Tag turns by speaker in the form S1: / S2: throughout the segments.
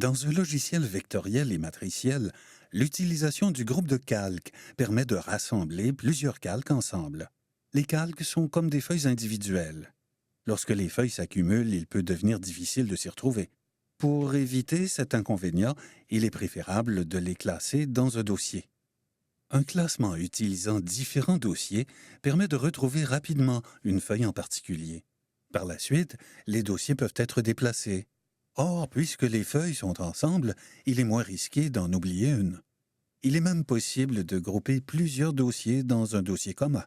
S1: Dans un logiciel vectoriel et matriciel, l'utilisation du groupe de calques permet de rassembler plusieurs calques ensemble. Les calques sont comme des feuilles individuelles. Lorsque les feuilles s'accumulent, il peut devenir difficile de s'y retrouver. Pour éviter cet inconvénient, il est préférable de les classer dans un dossier. Un classement utilisant différents dossiers permet de retrouver rapidement une feuille en particulier. Par la suite, les dossiers peuvent être déplacés. Or, puisque les feuilles sont ensemble, il est moins risqué d'en oublier une. Il est même possible de grouper plusieurs dossiers dans un dossier commun.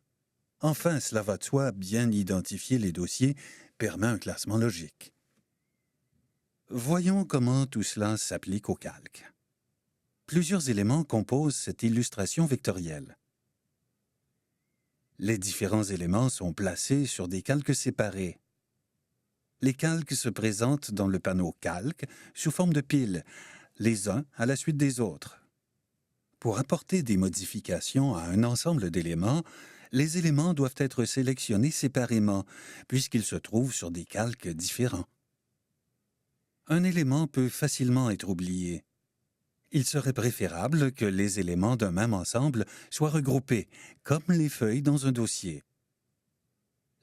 S1: Enfin, cela va de soi, bien identifier les dossiers permet un classement logique. Voyons comment tout cela s'applique au calque. Plusieurs éléments composent cette illustration vectorielle. Les différents éléments sont placés sur des calques séparés. Les calques se présentent dans le panneau Calque sous forme de piles, les uns à la suite des autres. Pour apporter des modifications à un ensemble d'éléments, les éléments doivent être sélectionnés séparément, puisqu'ils se trouvent sur des calques différents. Un élément peut facilement être oublié. Il serait préférable que les éléments d'un même ensemble soient regroupés, comme les feuilles dans un dossier.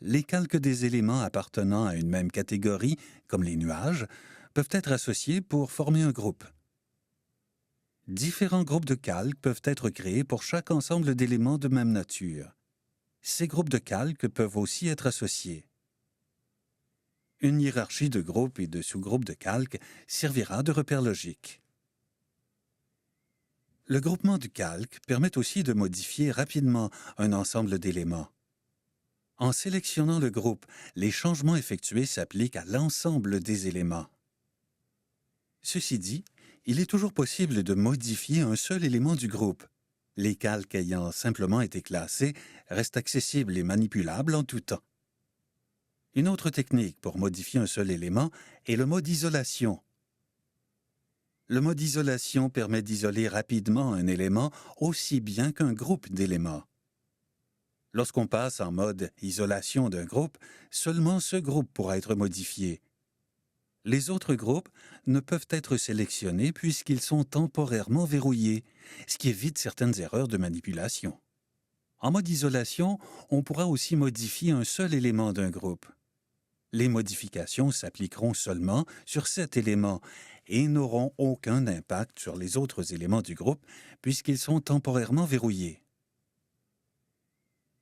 S1: Les calques des éléments appartenant à une même catégorie, comme les nuages, peuvent être associés pour former un groupe. Différents groupes de calques peuvent être créés pour chaque ensemble d'éléments de même nature. Ces groupes de calques peuvent aussi être associés. Une hiérarchie de groupes et de sous-groupes de calques servira de repère logique. Le groupement du calque permet aussi de modifier rapidement un ensemble d'éléments. En sélectionnant le groupe, les changements effectués s'appliquent à l'ensemble des éléments. Ceci dit, il est toujours possible de modifier un seul élément du groupe. Les calques ayant simplement été classés restent accessibles et manipulables en tout temps. Une autre technique pour modifier un seul élément est le mode isolation. Le mode isolation permet d'isoler rapidement un élément aussi bien qu'un groupe d'éléments. Lorsqu'on passe en mode isolation d'un groupe, seulement ce groupe pourra être modifié. Les autres groupes ne peuvent être sélectionnés puisqu'ils sont temporairement verrouillés, ce qui évite certaines erreurs de manipulation. En mode isolation, on pourra aussi modifier un seul élément d'un groupe. Les modifications s'appliqueront seulement sur cet élément et n'auront aucun impact sur les autres éléments du groupe puisqu'ils sont temporairement verrouillés.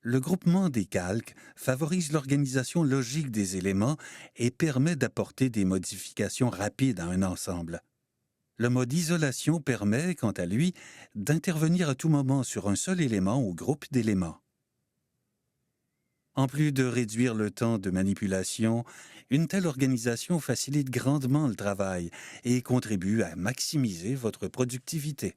S1: Le groupement des calques favorise l'organisation logique des éléments et permet d'apporter des modifications rapides à un ensemble. Le mode isolation permet, quant à lui, d'intervenir à tout moment sur un seul élément ou groupe d'éléments. En plus de réduire le temps de manipulation, une telle organisation facilite grandement le travail et contribue à maximiser votre productivité.